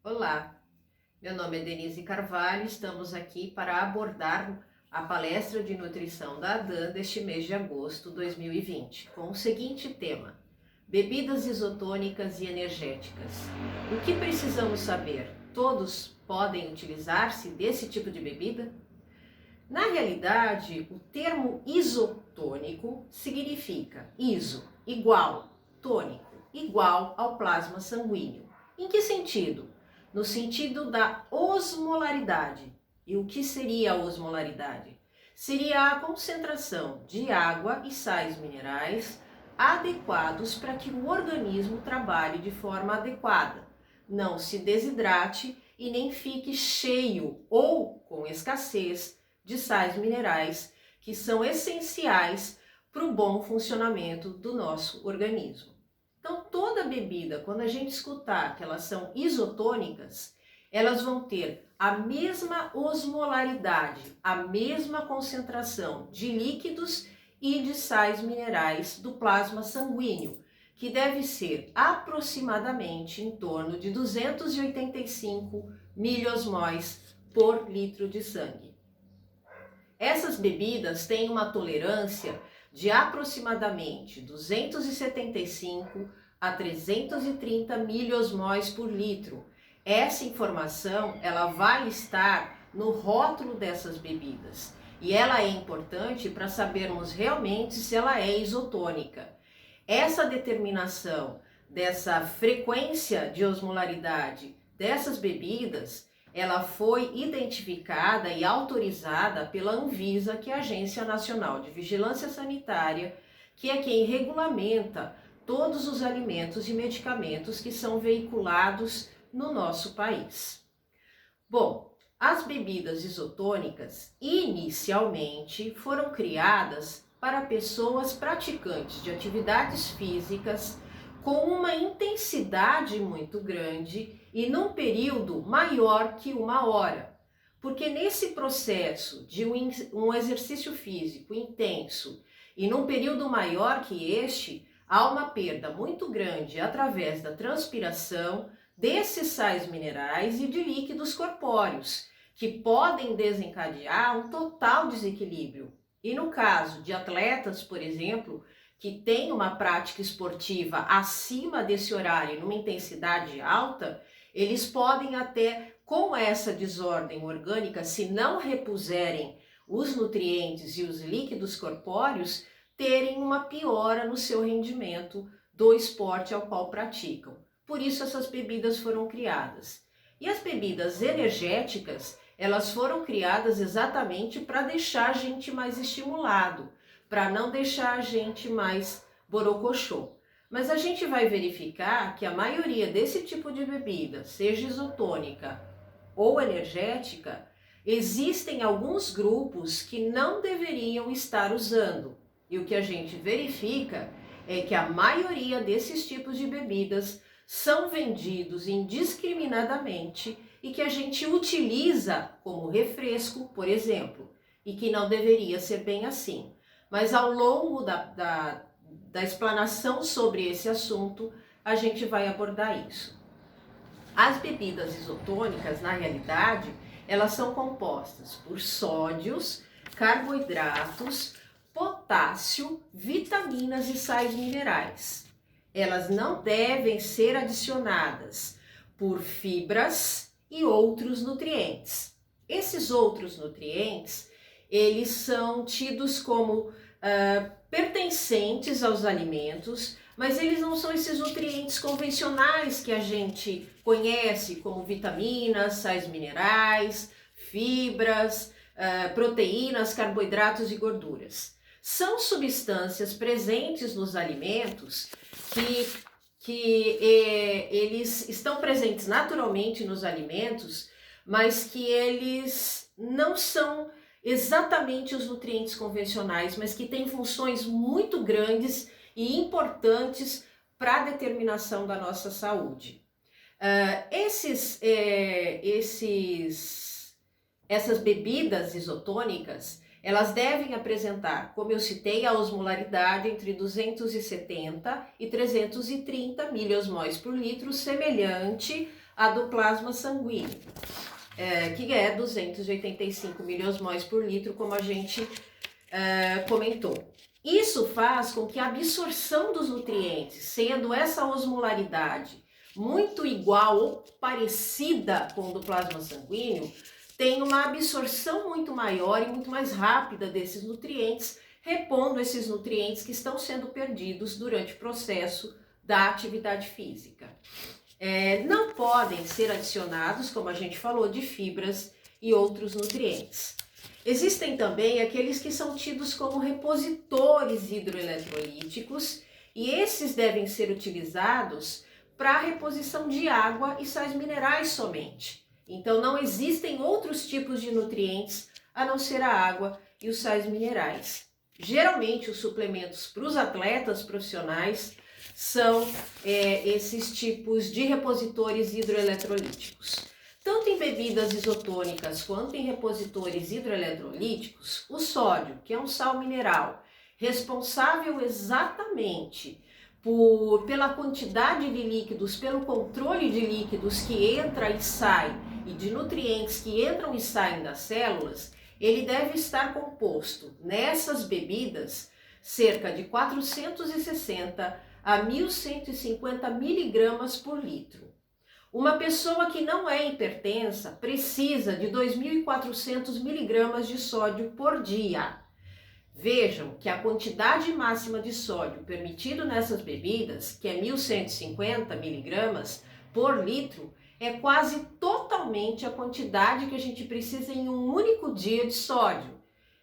Olá, meu nome é Denise Carvalho, estamos aqui para abordar a palestra de nutrição da ADAM deste mês de agosto de 2020, com o seguinte tema: bebidas isotônicas e energéticas. O que precisamos saber? Todos podem utilizar-se desse tipo de bebida? Na realidade, o termo isotônico significa iso, igual, tônico, igual ao plasma sanguíneo. Em que sentido? No sentido da osmolaridade. E o que seria a osmolaridade? Seria a concentração de água e sais minerais adequados para que o organismo trabalhe de forma adequada, não se desidrate e nem fique cheio ou com escassez de sais minerais que são essenciais para o bom funcionamento do nosso organismo. Então, toda bebida, quando a gente escutar que elas são isotônicas, elas vão ter a mesma osmolaridade, a mesma concentração de líquidos e de sais minerais do plasma sanguíneo, que deve ser aproximadamente em torno de 285 miliosmóis por litro de sangue. Essas bebidas têm uma tolerância de aproximadamente 275 a 330 miliosmóis por litro. Essa informação ela vai estar no rótulo dessas bebidas e ela é importante para sabermos realmente se ela é isotônica. Essa determinação dessa frequência de osmolaridade dessas bebidas ela foi identificada e autorizada pela Anvisa, que é a Agência Nacional de Vigilância Sanitária, que é quem regulamenta todos os alimentos e medicamentos que são veiculados no nosso país. Bom, as bebidas isotônicas inicialmente foram criadas para pessoas praticantes de atividades físicas com uma intensidade muito grande e num período maior que 1 hora. Porque nesse processo de um exercício físico intenso e num período maior que este, há uma perda muito grande através da transpiração desses sais minerais e de líquidos corpóreos, que podem desencadear um total desequilíbrio. E no caso de atletas, por exemplo, que tem uma prática esportiva acima desse horário, numa intensidade alta, eles podem até, com essa desordem orgânica, se não repuserem os nutrientes e os líquidos corpóreos, terem uma piora no seu rendimento do esporte ao qual praticam. Por isso essas bebidas foram criadas. E as bebidas energéticas, elas foram criadas exatamente para deixar a gente mais estimulado, para não deixar a gente mais borocochô. Mas a gente vai verificar que a maioria desse tipo de bebida, seja isotônica ou energética, existem alguns grupos que não deveriam estar usando. E o que a gente verifica é que a maioria desses tipos de bebidas são vendidos indiscriminadamente e que a gente utiliza como refresco, por exemplo, e que não deveria ser bem assim. Mas ao longo da explanação sobre esse assunto, a gente vai abordar isso. As bebidas isotônicas, na realidade, elas são compostas por sódios, carboidratos, potássio, vitaminas e sais minerais. Elas não devem ser adicionadas por fibras e outros nutrientes. Esses outros nutrientes, eles são tidos como pertencentes aos alimentos, mas eles não são esses nutrientes convencionais que a gente conhece, como vitaminas, sais minerais, fibras, proteínas, carboidratos e gorduras. São substâncias presentes nos alimentos que eles estão presentes naturalmente nos alimentos, mas que eles não são exatamente os nutrientes convencionais, mas que têm funções muito grandes e importantes para a determinação da nossa saúde. Essas bebidas isotônicas, elas devem apresentar, como eu citei, a osmolaridade entre 270 e 330 miliosmóis por litro, semelhante a do plasma sanguíneo, que é 285 miliosmóis por litro, como a gente comentou. Isso faz com que a absorção dos nutrientes, sendo essa osmolaridade muito igual ou parecida com o do plasma sanguíneo, tem uma absorção muito maior e muito mais rápida desses nutrientes, repondo esses nutrientes que estão sendo perdidos durante o processo da atividade física. Não podem ser adicionados, como a gente falou, de fibras e outros nutrientes. Existem também aqueles que são tidos como repositores hidroeletrolíticos, e esses devem ser utilizados para a reposição de água e sais minerais somente. Então não existem outros tipos de nutrientes a não ser a água e os sais minerais. Geralmente os suplementos para os atletas profissionais são esses tipos de repositores hidroeletrolíticos. Tanto em bebidas isotônicas quanto em repositores hidroeletrolíticos, o sódio, que é um sal mineral, responsável exatamente pela quantidade de líquidos, pelo controle de líquidos que entra e sai e de nutrientes que entram e saem das células, ele deve estar composto nessas bebidas cerca de 460 a 1.150 miligramas por litro. Uma pessoa que não é hipertensa precisa de 2.400 miligramas de sódio por dia. Vejam que a quantidade máxima de sódio permitido nessas bebidas, que é 1.150 miligramas por litro, é quase totalmente a quantidade que a gente precisa em um único dia de sódio.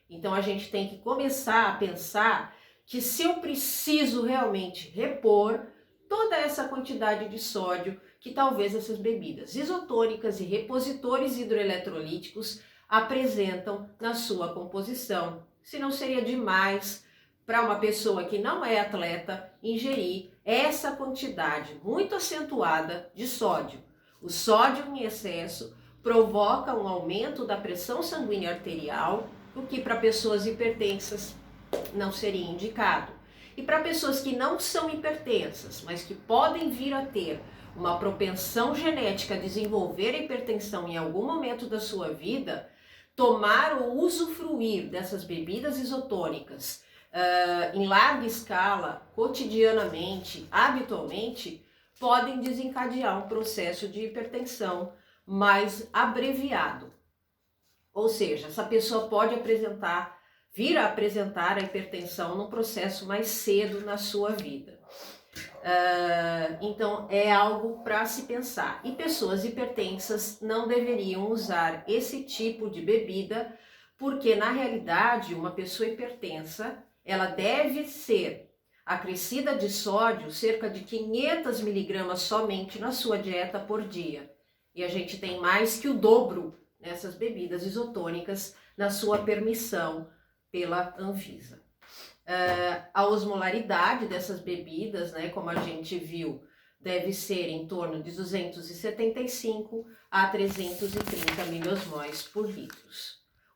Então a gente tem que começar a pensar que se eu preciso realmente repor toda essa quantidade de sódio que talvez essas bebidas isotônicas e repositores hidroeletrolíticos apresentam na sua composição. Senão seria demais para uma pessoa que não é atleta ingerir essa quantidade muito acentuada de sódio. O sódio em excesso provoca um aumento da pressão sanguínea arterial, o que para pessoas hipertensas não seria indicado. E para pessoas que não são hipertensas, mas que podem vir a ter uma propensão genética a desenvolver hipertensão em algum momento da sua vida, tomar ou usufruir dessas bebidas isotônicas em larga escala, cotidianamente, habitualmente, podem desencadear um processo de hipertensão mais abreviado. Ou seja, essa pessoa pode vir a apresentar a hipertensão num processo mais cedo na sua vida. Então é algo para se pensar. E pessoas hipertensas não deveriam usar esse tipo de bebida, porque na realidade uma pessoa hipertensa ela deve ser acrescida de sódio cerca de 500 miligramas somente na sua dieta por dia. E a gente tem mais que o dobro nessas bebidas isotônicas na sua permissão pela Anvisa. A osmolaridade dessas bebidas, né, como a gente viu, deve ser em torno de 275 a 330 miliosmóis por litro.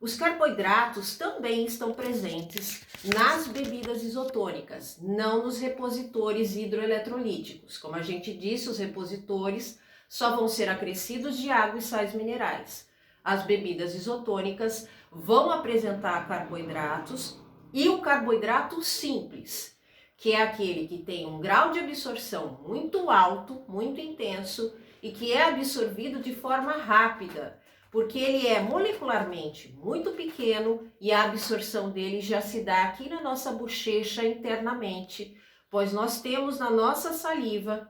Os carboidratos também estão presentes nas bebidas isotônicas, não nos repositores hidroeletrolíticos. Como a gente disse, os repositores só vão ser acrescidos de água e sais minerais. As bebidas isotônicas vão apresentar carboidratos e o carboidrato simples, que é aquele que tem um grau de absorção muito alto, muito intenso e que é absorvido de forma rápida, porque ele é molecularmente muito pequeno e a absorção dele já se dá aqui na nossa bochecha internamente, pois nós temos na nossa saliva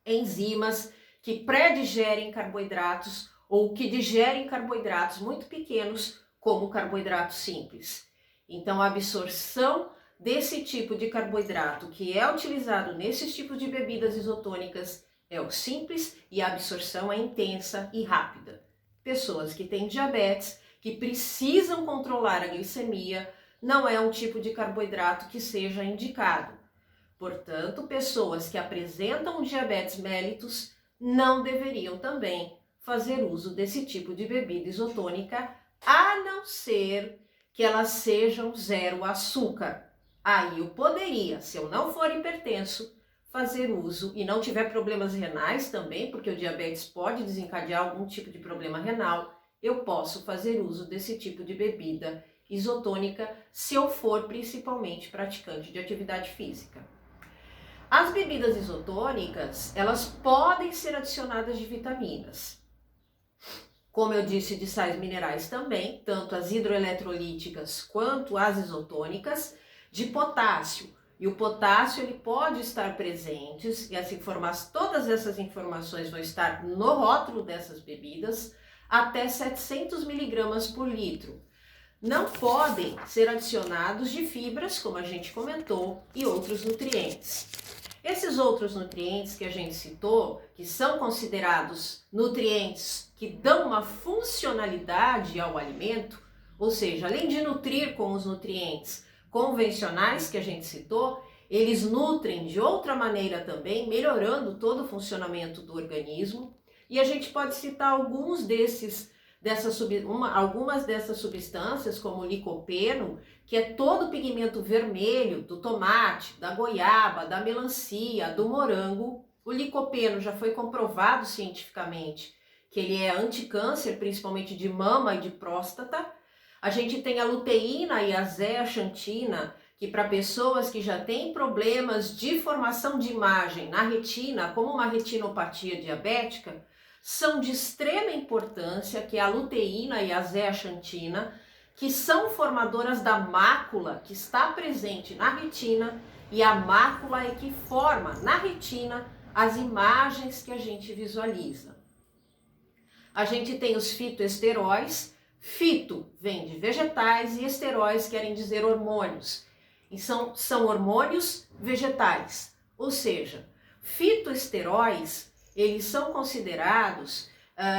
enzimas que pré-digerem carboidratos ou que digerem carboidratos muito pequenos como carboidrato simples. Então a absorção desse tipo de carboidrato que é utilizado nesses tipos de bebidas isotônicas é o simples e a absorção é intensa e rápida. Pessoas que têm diabetes, que precisam controlar a glicemia, não é um tipo de carboidrato que seja indicado. Portanto, pessoas que apresentam diabetes mellitus não deveriam também fazer uso desse tipo de bebida isotônica, a não ser que elas sejam zero açúcar. Aí eu poderia, se eu não for hipertenso, fazer uso e não tiver problemas renais também, porque o diabetes pode desencadear algum tipo de problema renal, eu posso fazer uso desse tipo de bebida isotônica se eu for principalmente praticante de atividade física. As bebidas isotônicas, elas podem ser adicionadas de vitaminas. Como eu disse, de sais minerais também, tanto as hidroeletrolíticas quanto as isotônicas, de potássio. E o potássio ele pode estar presentes, e todas essas informações vão estar no rótulo dessas bebidas, até 700 miligramas por litro. Não podem ser adicionados de fibras, como a gente comentou, e outros nutrientes. Esses outros nutrientes que a gente citou, que são considerados nutrientes que dão uma funcionalidade ao alimento, ou seja, além de nutrir com os nutrientes convencionais que a gente citou, eles nutrem de outra maneira também, melhorando todo o funcionamento do organismo. E a gente pode citar algumas dessas substâncias, como o licopeno, que é todo o pigmento vermelho do tomate, da goiaba, da melancia, do morango. O licopeno já foi comprovado cientificamente que ele é anticâncer, principalmente de mama e de próstata. A gente tem a luteína e a zeaxantina, que para pessoas que já têm problemas de formação de imagem na retina, como uma retinopatia diabética, são de extrema importância, que é a luteína e a zeaxantina, que são formadoras da mácula que está presente na retina, e a mácula é que forma na retina as imagens que a gente visualiza. A gente tem os fitoesteróis. Fito vem de vegetais e esteróis querem dizer hormônios. E são hormônios vegetais, ou seja, fitoesteróis, eles são considerados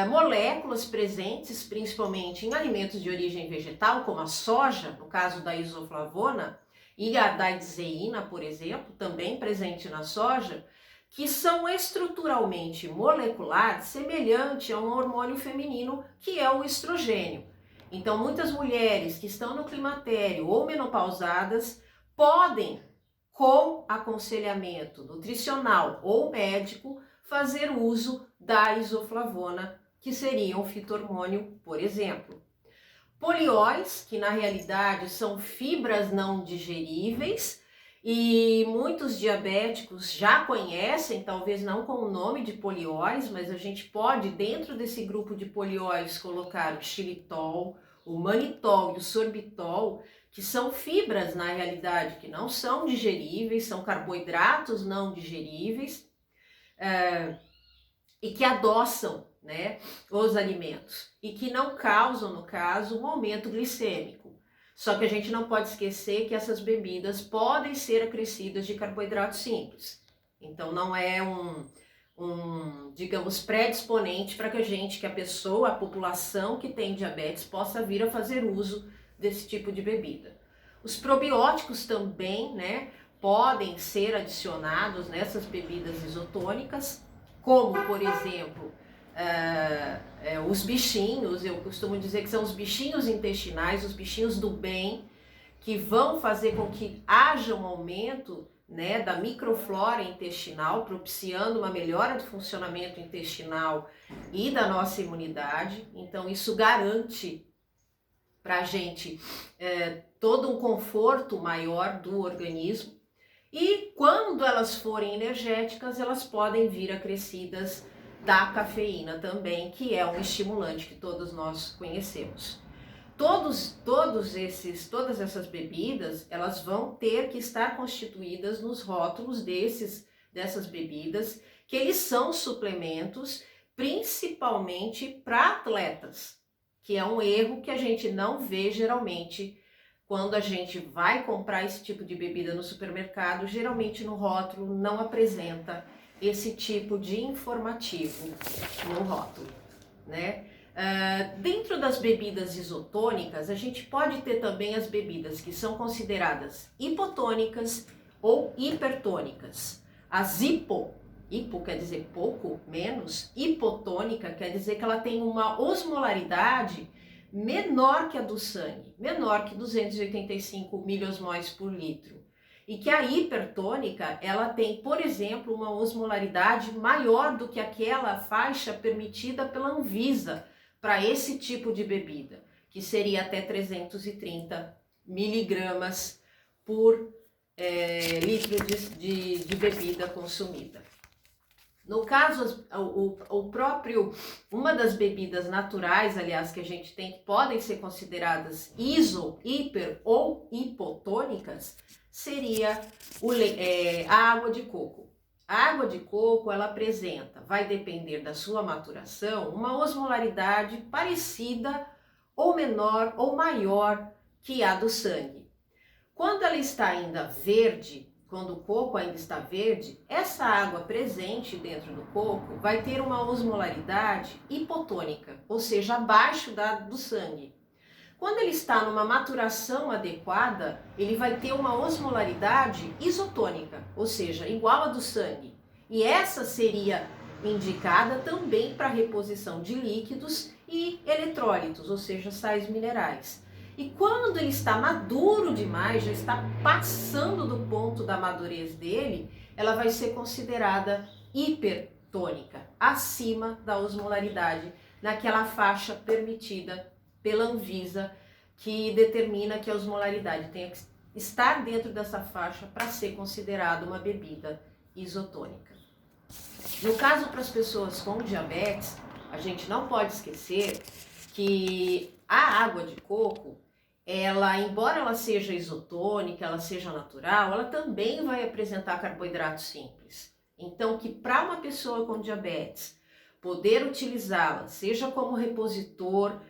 moléculas presentes principalmente em alimentos de origem vegetal, como a soja, no caso da isoflavona, e a daidzeína, por exemplo, também presente na soja, que são estruturalmente moleculares, semelhante a um hormônio feminino, que é o estrogênio. Então, muitas mulheres que estão no climatério ou menopausadas podem, com aconselhamento nutricional ou médico, fazer uso da isoflavona, que seria um fito-hormônio, por exemplo. Polióis, que na realidade são fibras não digeríveis, e muitos diabéticos já conhecem, talvez não com o nome de polióis, mas a gente pode, dentro desse grupo de polióis, colocar o xilitol, o manitol e o sorbitol, que são fibras, na realidade, que não são digeríveis, são carboidratos não digeríveis, e que adoçam, né, os alimentos, e que não causam, no caso, um aumento glicêmico. Só que a gente não pode esquecer que essas bebidas podem ser acrescidas de carboidrato simples. Então não é digamos, predisponente para que a pessoa, a população que tem diabetes possa vir a fazer uso desse tipo de bebida. Os probióticos também, né, podem ser adicionados nessas bebidas isotônicas, como, por exemplo, os bichinhos. Eu costumo dizer que são os bichinhos intestinais, os bichinhos do bem, que vão fazer com que haja um aumento, né, da microflora intestinal, propiciando uma melhora do funcionamento intestinal e da nossa imunidade. Então isso garante para a gente todo um conforto maior do organismo. E quando elas forem energéticas, elas podem vir acrescidas da cafeína também, que é um estimulante que todos nós conhecemos. Todas essas bebidas, elas vão ter que estar constituídas nos rótulos dessas bebidas, que eles são suplementos principalmente para atletas, que é um erro que a gente não vê geralmente quando a gente vai comprar esse tipo de bebida no supermercado. Geralmente no rótulo não apresenta esse tipo de informativo no rótulo, né? Dentro das bebidas isotônicas, a gente pode ter também as bebidas que são consideradas hipotônicas ou hipertônicas. As hipo quer dizer pouco, menos, hipotônica quer dizer que ela tem uma osmolaridade menor que a do sangue, menor que 285 miliosmóis por litro. E que a hipertônica, ela tem, por exemplo, uma osmolaridade maior do que aquela faixa permitida pela Anvisa para esse tipo de bebida, que seria até 330 miligramas por litro de bebida consumida. No caso, uma das bebidas naturais, aliás, que a gente tem, que podem ser consideradas hiper ou hipotônicas, seria a água de coco. A água de coco, ela apresenta, vai depender da sua maturação, uma osmolaridade parecida ou menor ou maior que a do sangue. Quando ela está ainda verde, quando o coco ainda está verde, essa água presente dentro do coco vai ter uma osmolaridade hipotônica, ou seja, abaixo do sangue. Quando ele está numa maturação adequada, ele vai ter uma osmolaridade isotônica, ou seja, igual à do sangue. E essa seria indicada também para reposição de líquidos e eletrólitos, ou seja, sais minerais. E quando ele está maduro demais, já está passando do ponto da madurez dele, ela vai ser considerada hipertônica, acima da osmolaridade, naquela faixa permitida pela Anvisa, que determina que a osmolaridade tem que estar dentro dessa faixa para ser considerada uma bebida isotônica. No caso, para as pessoas com diabetes, a gente não pode esquecer que a água de coco, ela, embora ela seja isotônica, ela seja natural, ela também vai apresentar carboidrato simples. Então, que para uma pessoa com diabetes poder utilizá-la, seja como repositor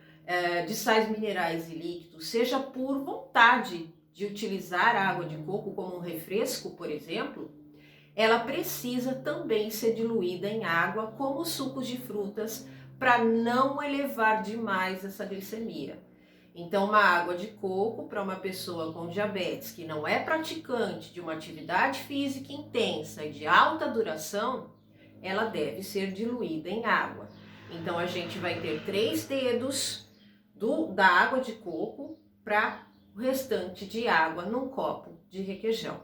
de sais minerais e líquidos, seja por vontade de utilizar a água de coco como um refresco, por exemplo, ela precisa também ser diluída em água, como sucos de frutas, para não elevar demais essa glicemia. Então, uma água de coco para uma pessoa com diabetes que não é praticante de uma atividade física intensa e de alta duração, ela deve ser diluída em água. Então, a gente vai ter 3 dedos da água de coco para o restante de água num copo de requeijão.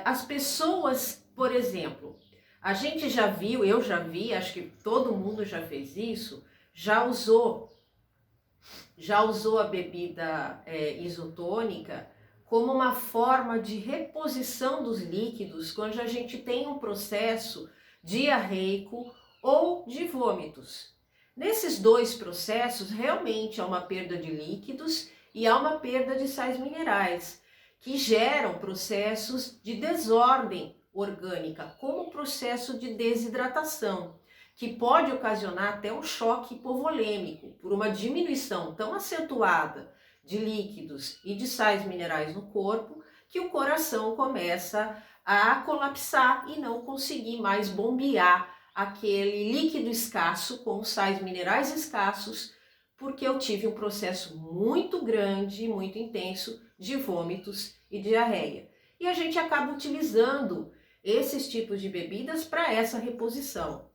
As pessoas, por exemplo, a gente já viu, eu já vi, acho que todo mundo já fez isso, já usou a bebida isotônica como uma forma de reposição dos líquidos quando a gente tem um processo diarreico ou de vômitos. Nesses 2 processos, realmente há uma perda de líquidos e há uma perda de sais minerais, que geram processos de desordem orgânica, como o processo de desidratação, que pode ocasionar até um choque hipovolêmico, por uma diminuição tão acentuada de líquidos e de sais minerais no corpo, que o coração começa a colapsar e não conseguir mais bombear aquele líquido escasso com sais minerais escassos, porque eu tive um processo muito grande, muito intenso de vômitos e diarreia. E a gente acaba utilizando esses tipos de bebidas para essa reposição.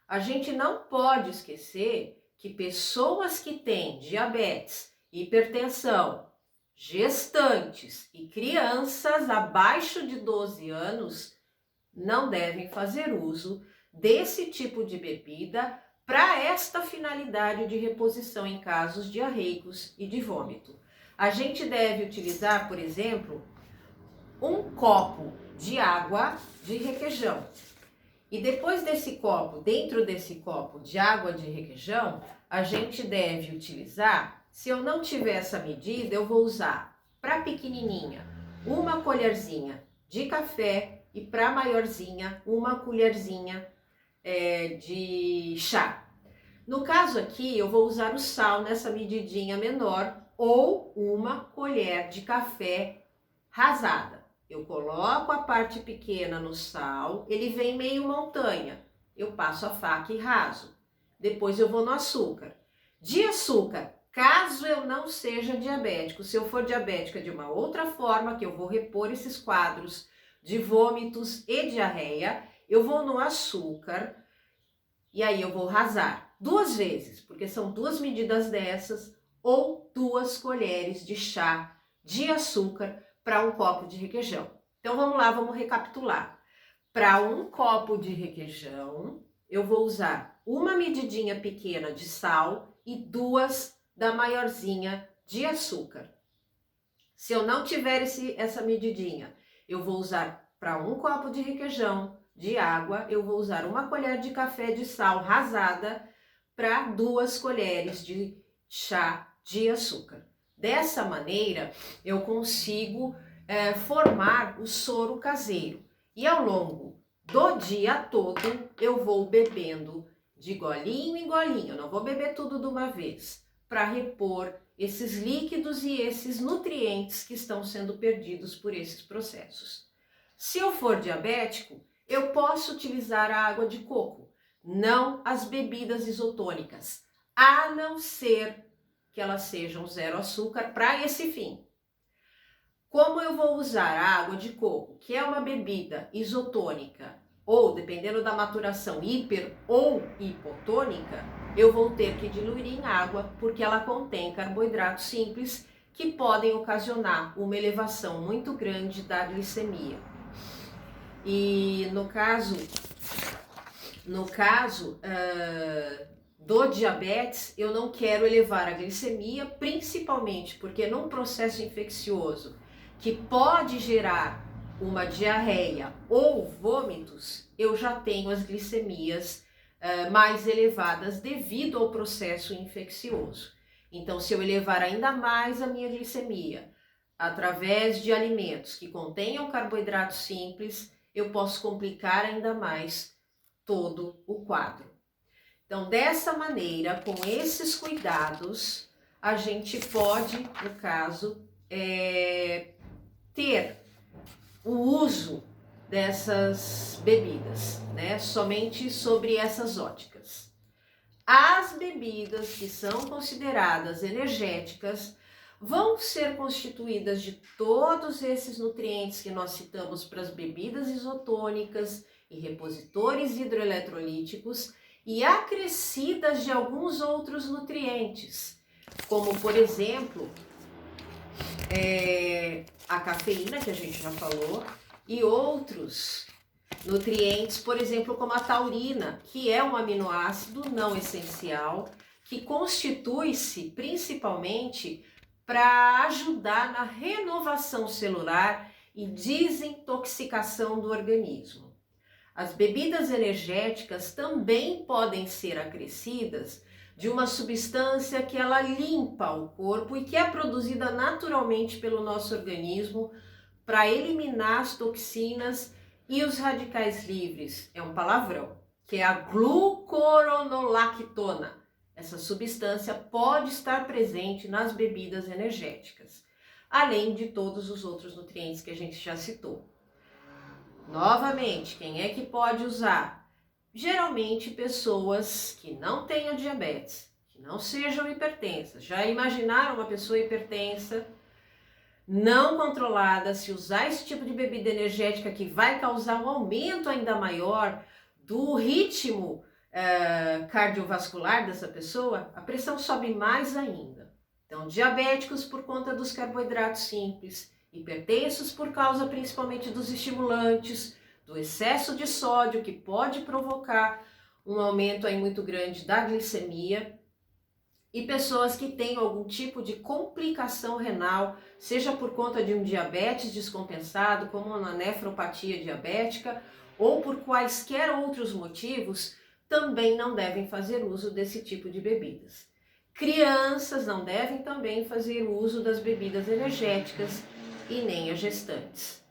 A gente não pode esquecer que pessoas que têm diabetes, hipertensão, gestantes e crianças abaixo de 12 anos não devem fazer uso desse tipo de bebida para esta finalidade de reposição em casos diarreicos e de vômito. A gente deve utilizar, por exemplo, um copo de água de requeijão. E depois desse copo, dentro desse copo de água de requeijão, a gente deve utilizar, se eu não tiver essa medida, eu vou usar para pequenininha uma colherzinha de café e para maiorzinha uma colherzinha de chá. No caso aqui, eu vou usar o sal nessa medidinha menor ou uma colher de café rasada. Eu coloco a parte pequena no sal, ele vem meio montanha. Eu passo a faca e raso. Depois eu vou no açúcar. De açúcar, caso eu não seja diabético, se eu for diabética de uma outra forma, que eu vou repor esses quadros de vômitos e diarreia, eu vou no açúcar e aí eu vou rasar 2 vezes, porque são 2 medidas dessas, ou 2 colheres de chá de açúcar, para um copo de requeijão. Então vamos lá, vamos recapitular. Para um copo de requeijão, eu vou usar uma medidinha pequena de sal e 2 da maiorzinha de açúcar. Se eu não tiver essa medidinha, eu vou usar para um copo de requeijão de água, eu vou usar 1 colher de café de sal rasada para 2 colheres de chá de açúcar. Dessa maneira, eu consigo formar o soro caseiro. E ao longo do dia todo, eu vou bebendo de golinho em golinho. Eu não vou beber tudo de uma vez, para repor esses líquidos e esses nutrientes que estão sendo perdidos por esses processos. Se eu for diabético, eu posso utilizar a água de coco, não as bebidas isotônicas, a não ser que elas sejam 0 açúcar para esse fim. Como eu vou usar a água de coco, que é uma bebida isotônica, ou dependendo da maturação hiper ou hipotônica, eu vou ter que diluir em água, porque ela contém carboidratos simples que podem ocasionar uma elevação muito grande da glicemia. E no caso do diabetes, eu não quero elevar a glicemia, principalmente porque num processo infeccioso que pode gerar uma diarreia ou vômitos, eu já tenho as glicemias mais elevadas devido ao processo infeccioso. Então, se eu elevar ainda mais a minha glicemia através de alimentos que contenham carboidratos simples, eu posso complicar ainda mais todo o quadro. Então, dessa maneira, com esses cuidados, a gente pode, no caso, ter o uso dessas bebidas, né? Somente sobre essas óticas. As bebidas que são consideradas energéticas vão ser constituídas de todos esses nutrientes que nós citamos para as bebidas isotônicas e repositores hidroeletrolíticos e acrescidas de alguns outros nutrientes, como por exemplo, a cafeína, que a gente já falou, e outros nutrientes, por exemplo, como a taurina, que é um aminoácido não essencial, que constitui-se principalmente para ajudar na renovação celular e desintoxicação do organismo. As bebidas energéticas também podem ser acrescidas de uma substância que ela limpa o corpo e que é produzida naturalmente pelo nosso organismo para eliminar as toxinas e os radicais livres. É um palavrão, que é a glucuronolactona. Essa substância pode estar presente nas bebidas energéticas, além de todos os outros nutrientes que a gente já citou. Novamente, quem é que pode usar? Geralmente pessoas que não tenham diabetes, que não sejam hipertensas. Já imaginaram uma pessoa hipertensa, não controlada, se usar esse tipo de bebida energética que vai causar um aumento ainda maior do ritmo cardiovascular dessa pessoa, a pressão sobe mais ainda. Então, diabéticos por conta dos carboidratos simples, hipertensos por causa principalmente dos estimulantes, do excesso de sódio que pode provocar um aumento aí muito grande da glicemia, e pessoas que têm algum tipo de complicação renal, seja por conta de um diabetes descompensado, como uma nefropatia diabética, ou por quaisquer outros motivos, também não devem fazer uso desse tipo de bebidas. Crianças não devem também fazer uso das bebidas energéticas e nem as gestantes,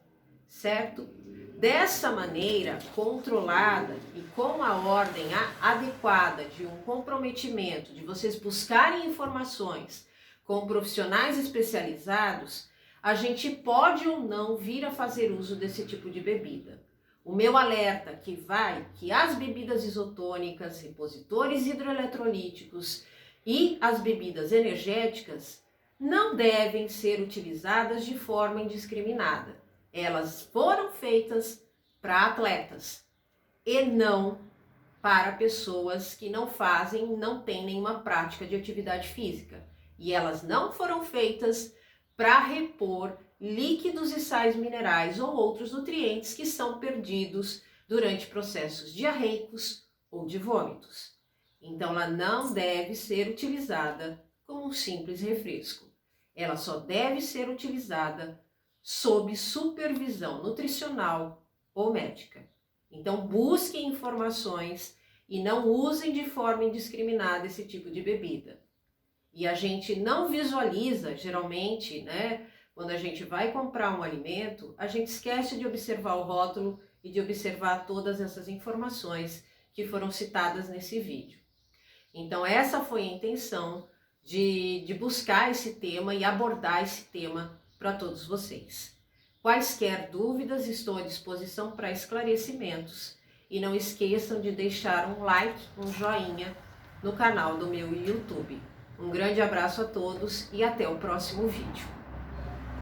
certo? Dessa maneira, controlada e com a ordem adequada de um comprometimento, de vocês buscarem informações com profissionais especializados, a gente pode ou não vir a fazer uso desse tipo de bebida. O meu alerta que as bebidas isotônicas, repositores hidroeletrolíticos e as bebidas energéticas não devem ser utilizadas de forma indiscriminada. Elas foram feitas para atletas e não para pessoas que não têm nenhuma prática de atividade física. E elas não foram feitas para repor líquidos e sais minerais ou outros nutrientes que são perdidos durante processos diarreicos ou de vômitos. Então, ela não deve ser utilizada como um simples refresco. Ela só deve ser utilizada sob supervisão nutricional ou médica. Então, busquem informações e não usem de forma indiscriminada esse tipo de bebida. E a gente não visualiza, geralmente, né, quando a gente vai comprar um alimento, a gente esquece de observar o rótulo e de observar todas essas informações que foram citadas nesse vídeo. Então, essa foi a intenção de buscar esse tema e abordar esse tema para todos vocês. Quaisquer dúvidas, estou à disposição para esclarecimentos. E não esqueçam de deixar um like, um joinha no canal do meu YouTube. Um grande abraço a todos e até o próximo vídeo.